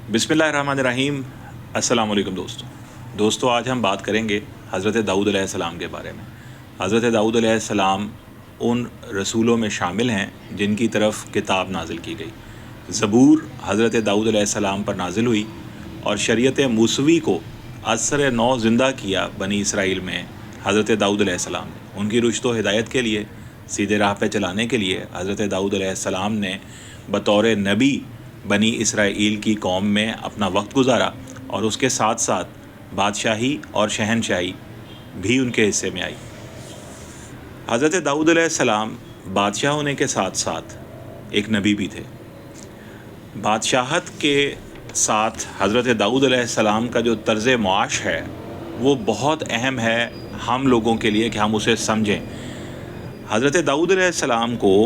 बिस्मिल्लाहिर्रहमानिर्रहीम। अस्सलाम वालेकुम दोस्तों, आज हम बात करेंगे हज़रत दाऊद अलैहिस्सलाम के बारे में। हज़रत दाऊद अलैहिस्सलाम उन रसूलों में शामिल हैं जिनकी तरफ किताब नाजिल की गई। ज़बूर हज़रत दाऊद अलैहिस्सलाम पर नाजिल हुई और शरीयत मूसवी को असर नौ ज़िंदा किया बनी इसराइल में हज़रत दाऊद अलैहिस्सलाम ने। उनकी रुश्द व हिदायत के लिए, सीधे राह पे चलाने के लिए हज़रत दाऊद अलैहिस्सलाम ने बतौर नबी बनी इसराइल की कौम में अपना वक्त गुजारा और उसके साथ साथ बादशाही और शहनशाही भी उनके हिस्से में आई। हज़रत दाऊद अलैहिस्सलाम बादशाह होने के साथ साथ एक नबी भी थे। बादशाहत के साथ हज़रत दाऊद अलैहिस्सलाम का जो तर्ज़ मुआश है वो बहुत अहम है हम लोगों के लिए कि हम उसे समझें। हज़रत दाऊद अलैहिस्सलाम को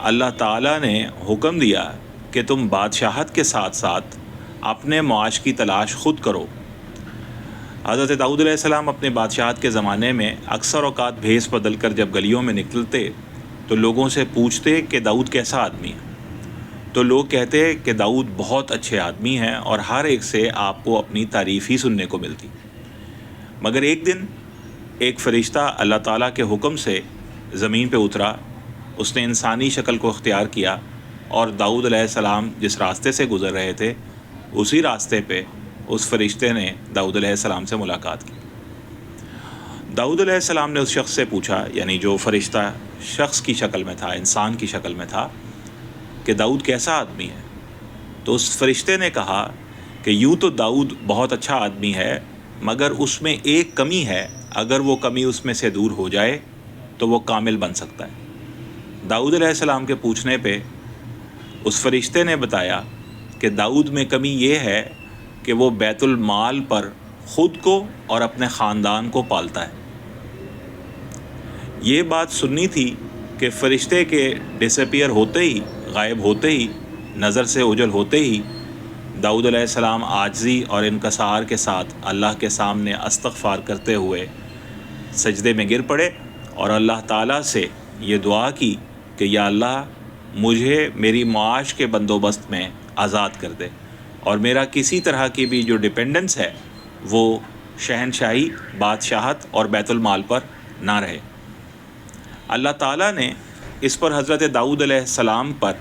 अल्लाह ताला ने हुक्म दिया कि तुम बादशाहत के साथ साथ अपने मुआश की तलाश ख़ुद करो। हज़रत दाऊद अलैहिस्सलाम अपने बादशाहत के ज़माने में अक्सर औक़ात भेस बदल कर जब गलियों में निकलते तो लोगों से पूछते कि दाऊद कैसा आदमी है। तो लोग कहते कि दाऊद बहुत अच्छे आदमी हैं और हर एक से आपको अपनी तारीफ़ ही सुनने को मिलती। मगर एक दिन एक फ़रिश्ता अल्लाह ताला के हुक्म से ज़मीन पे उतरा। उसने इंसानी शक्ल को इख्तियार किया और दाऊद अलैहिस्सलाम जिस रास्ते से गुज़र रहे थे उसी रास्ते पे उस फ़रिश्ते ने दाऊद अलैहिस्सलाम से मुलाकात की। दाऊद अलैहिस्सलाम ने उस शख्स से पूछा, यानी जो फ़रिश्ता शख्स की शक्ल में था, इंसान की शक्ल में था, कि दाऊद कैसा आदमी है। तो उस फ़रिश्ते ने कहा कि यूँ तो दाऊद बहुत अच्छा आदमी है मगर उसमें एक कमी है, अगर वो कमी उसमें से दूर हो जाए तो वो कामिल बन सकता है। दाऊद अलैहिस्सलाम के पूछने पे उस फ़रिश्ते ने बताया कि दाऊद में कमी ये है कि वो बैतुल माल पर ख़ुद को और अपने ख़ानदान को पालता है। ये बात सुननी थी कि फ़रिश्ते के डिसअपीयर होते ही, गायब होते ही, नज़र से ओझल होते ही दाऊद अलैहिस्सलाम आजिज़ी और इनकसार के साथ अल्लाह के सामने इस्तग़फ़ार करते हुए सजदे में गिर पड़े और अल्लाह ताला से ये दुआ की कि या अल्लाह, मुझे मेरी मुआश के बंदोबस्त में आज़ाद कर दे और मेरा किसी तरह की भी जो डिपेंडेंस है वो शहनशाही, बादशाहत और बैतुल माल पर ना रहे। अल्लाह ताला ने इस पर हज़रत दाऊद अलैहिस्सलाम पर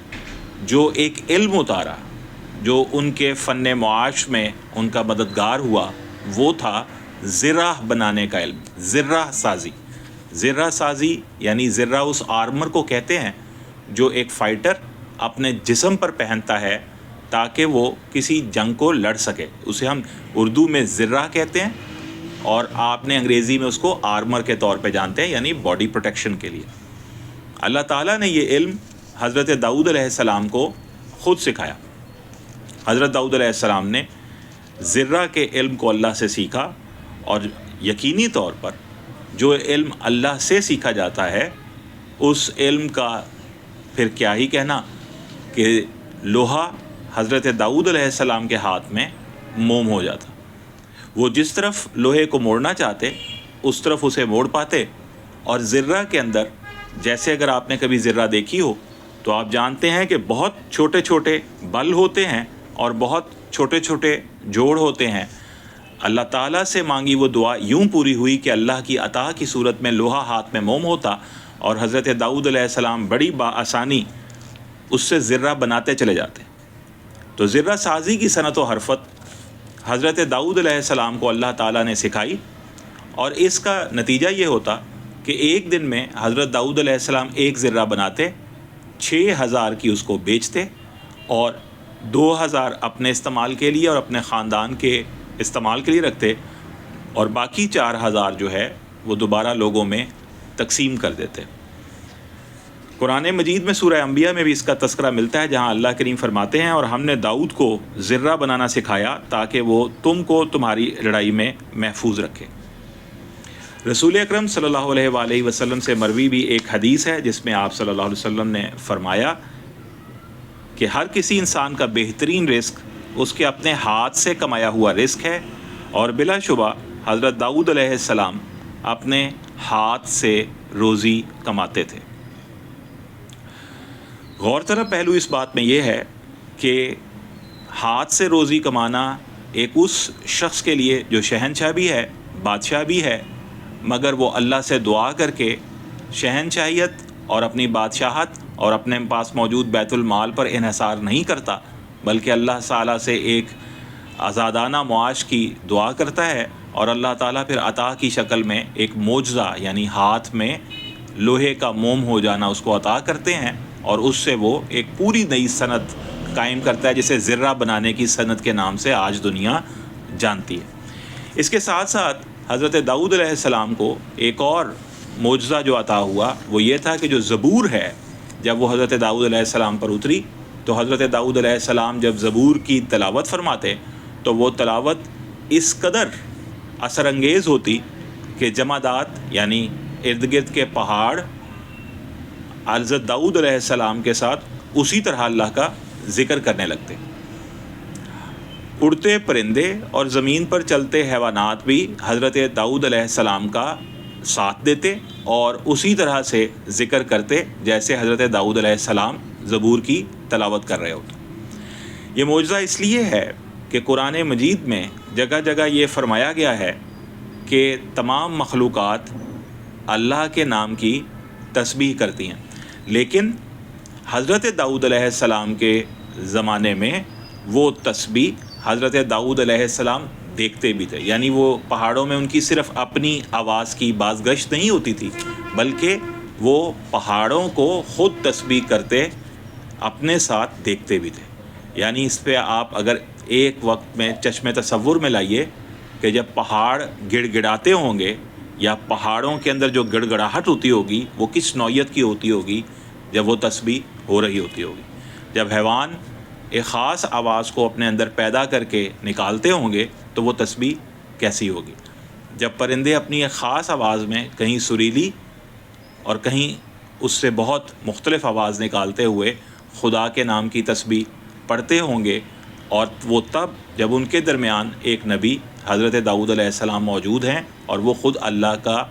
जो एक इल्म उतारा, जो उनके फ़न मुआश में उनका मददगार हुआ, वो था ज़िर्राह बनाने का इल्म, ज़िर्राह साज़ी। ज़िर्राह साज़ी यानी ज़िर्रा उस आर्मर को कहते हैं जो एक फ़ाइटर अपने जिस्म पर पहनता है ताकि वो किसी जंग को लड़ सके। उसे हम उर्दू में ज़िर्रा कहते हैं और आपने अंग्रेज़ी में उसको आर्मर के तौर पे जानते हैं, यानी बॉडी प्रोटेक्शन के लिए। अल्लाह ताला ने ये इल्म हज़रत दाऊद अलैहिस्सलाम को ख़ुद सिखाया। हज़रत दाऊद अलैहिस्सलाम ने ज़िर्रा के इल्म को अल्लाह से सीखा और यकीनी तौर पर जो इल्म अल्लाह से सीखा जाता है उस इल्म का फिर क्या ही कहना कि लोहा हज़रत दाऊद अलैहिस्सलाम के हाथ में मोम हो जाता। वो जिस तरफ लोहे को मोड़ना चाहते उस तरफ उसे मोड़ पाते। और ज़िर्रा के अंदर, जैसे अगर आपने कभी ज़िर्रा देखी हो तो आप जानते हैं कि बहुत छोटे छोटे बल होते हैं और बहुत छोटे छोटे जोड़ होते हैं। अल्लाह ताला से मांगी वो दुआ यूँ पूरी हुई कि अल्लाह की अता की सूरत में लोहा हाथ में मोम होता और हज़रत दाऊद अलैहिस्सलाम बड़ी आसानी उससे ज़िर्रा बनाते चले जाते। तो ज़िर्रा साज़ी की सनत व हरफत हज़रत दाऊद अलैहिस्सलाम को अल्लाह ताला ने सिखाई और इसका नतीजा ये होता कि एक दिन में हज़रत दाऊद अलैहिस्सलाम एक ज़िर्रा बनाते, 6000 की उसको बेचते और 2000 अपने इस्तेमाल के लिए और अपने ख़ानदान के इस्तेमाल के लिए रखते और बाकी 4000 जो है वो दोबारा लोगों में तकसीम कर देते। कुरान मजीद में सूरह अंबिया में भी इसका तस्करा मिलता है, जहाँ अल्लाह करीम फरमाते हैं, और हमने दाऊद को ज़िर्रा बनाना सिखाया ताकि वो तुमको तुम्हारी लड़ाई में महफूज रखे। रसूल अकरम सल्लल्लाहु अलैहि वसल्लम से मरवी भी एक हदीस है जिसमें आप सल्लल्लाहु अलैहि वसल्लम ने फरमाया कि हर किसी इंसान का बेहतरीन रिस्क उसके अपने हाथ से कमाया हुआ रिस्क है और बिलाशुबा हज़रत दाऊद अलैहिस्सलाम अपने हाथ से रोज़ी कमाते थे। गौरतलब पहलू इस बात में यह है कि ہاتھ سے روزی کمانا ایک اس شخص کے لیے جو شہنشاہ بھی ہے، بادشاہ بھی ہے، مگر وہ اللہ سے دعا کر کے شہنشاہیت اور اپنی بادشاہت اور اپنے پاس موجود بیت المال پر انحصار نہیں کرتا، بلکہ اللہ تعالیٰ سے ایک آزادانہ معاش کی دعا کرتا ہے، اور اللہ تعالیٰ پھر عطا کی شکل میں ایک معجزہ یعنی ہاتھ میں لوہے کا موم ہو جانا اس کو عطا کرتے ہیں، اور اس سے وہ ایک پوری نئی صنعت قائم کرتا ہے جسے زرہ بنانے کی صنعت کے نام سے آج دنیا جانتی ہے۔ اس کے ساتھ ساتھ حضرت داؤد علیہ السلام کو ایک اور معجزہ جو عطا ہوا وہ یہ تھا کہ جو زبور ہے، جب وہ حضرت داؤد علیہ السلام پر اتری تو حضرت داؤد علیہ السلام جب زبور کی تلاوت فرماتے تو وہ تلاوت اس قدر اثر انگیز ہوتی کہ جمادات یعنی ارد گرد کے پہاڑ حضرت داؤد علیہ السلام کے ساتھ اسی طرح اللہ کا ذکر کرنے لگتے۔ اڑتے پرندے اور زمین پر چلتے حیوانات بھی حضرت داؤد علیہ السلام کا ساتھ دیتے اور اسی طرح سے ذکر کرتے جیسے حضرت داؤد علیہ السلام زبور کی تلاوت کر رہے ہوتے۔ یہ معجزہ اس لیے ہے کہ قرآن مجید میں جگہ جگہ یہ فرمایا گیا ہے کہ تمام مخلوقات اللہ کے نام کی تسبیح کرتی ہیں، لیکن حضرت داؤد علیہ السلام کے زمانے میں وہ تسبیح حضرت داؤد علیہ السلام دیکھتے بھی تھے، یعنی وہ پہاڑوں میں ان کی صرف اپنی آواز کی بازگشت نہیں ہوتی تھی، بلکہ وہ پہاڑوں کو خود تسبیح کرتے اپنے ساتھ دیکھتے بھی تھے۔ یعنی اس پہ آپ اگر ایک وقت میں چشم تصور میں لائیے کہ جب پہاڑ گڑ گڑاتے ہوں گے یا پہاڑوں کے اندر جو گڑ گڑاہٹ ہوتی ہوگی وہ کس نوعیت کی ہوتی ہوگی جب وہ تسبیح ہو رہی ہوتی ہوگی، جب حیوان ایک خاص آواز کو اپنے اندر پیدا کر کے نکالتے ہوں گے تو وہ تسبیح کیسی ہوگی، جب پرندے اپنی ایک خاص آواز میں کہیں سریلی اور کہیں اس سے بہت مختلف آواز نکالتے ہوئے خدا کے نام کی تسبیح پڑھتے ہوں گے، اور وہ تب جب ان کے درمیان ایک نبی حضرت داؤد علیہ السلام موجود ہیں اور وہ خود اللہ کا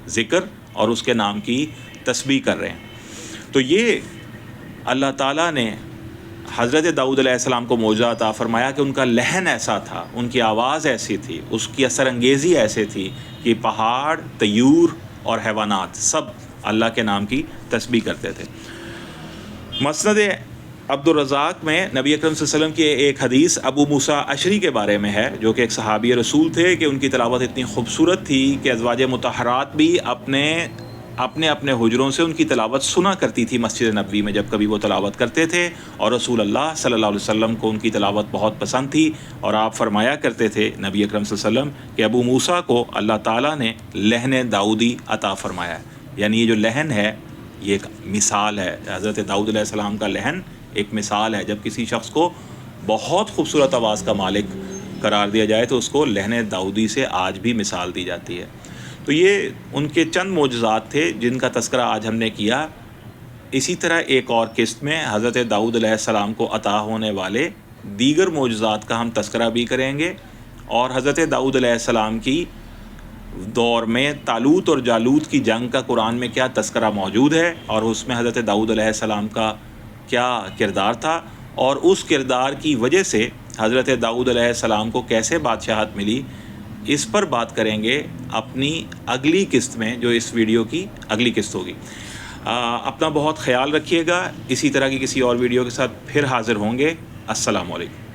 ذکر اور اس کے نام کی تسبیح کر رہے ہیں۔ تو یہ اللہ تعالیٰ نے حضرت داؤد علیہ السلام کو معجزہ عطا فرمایا کہ ان کا لحن ایسا تھا، ان کی آواز ایسی تھی، اس کی اثر انگیزی ایسے تھی کہ پہاڑ، طیور اور حیوانات سب اللہ کے نام کی تسبیح کرتے تھے۔ مسند عبد الرزاق میں نبی اکرم صلی اللہ علیہ وسلم کی ایک حدیث ابو موسیٰ اشعری کے بارے میں ہے، جو کہ ایک صحابی رسول تھے، کہ ان کی تلاوت اتنی خوبصورت تھی کہ ازواج مطہرات بھی اپنے حجروں سے ان کی تلاوت سنا کرتی تھی مسجد نبوی میں جب کبھی وہ تلاوت کرتے تھے، اور رسول اللہ صلی اللہ علیہ وسلم کو ان کی تلاوت بہت پسند تھی، اور آپ فرمایا کرتے تھے نبی اکرم صلی اللہ علیہ وسلم کہ ابو موسیٰ کو اللہ تعالیٰ نے لحن داؤدی عطا فرمایا ہے۔ یعنی یہ جو لحن ہے یہ ایک مثال ہے، حضرت داؤد علیہ السلام کا لحن ایک مثال ہے۔ جب کسی شخص کو بہت خوبصورت آواز کا مالک قرار دیا جائے تو اس کو لحن داؤدی سے آج بھی مثال دی جاتی ہے۔ تو یہ ان کے چند معجزات تھے جن کا تذکرہ آج ہم نے کیا۔ اسی طرح ایک اور قسط میں حضرت داؤد علیہ السلام کو عطا ہونے والے دیگر معجزات کا ہم تذکرہ بھی کریں گے، اور حضرت داؤد علیہ السلام کی دور میں طالوت اور جالوت کی جنگ کا قرآن میں کیا تذکرہ موجود ہے، اور اس میں حضرت داؤد علیہ السلام کا کیا کردار تھا، اور اس کردار کی وجہ سے حضرت داؤد علیہ السلام کو کیسے بادشاہت ملی، اس پر بات کریں گے اپنی اگلی قسط میں، جو اس ویڈیو کی اگلی قسط ہوگی۔ اپنا بہت خیال رکھیے گا، اسی طرح کی کسی اور ویڈیو کے ساتھ پھر حاضر ہوں گے۔ السلام علیکم۔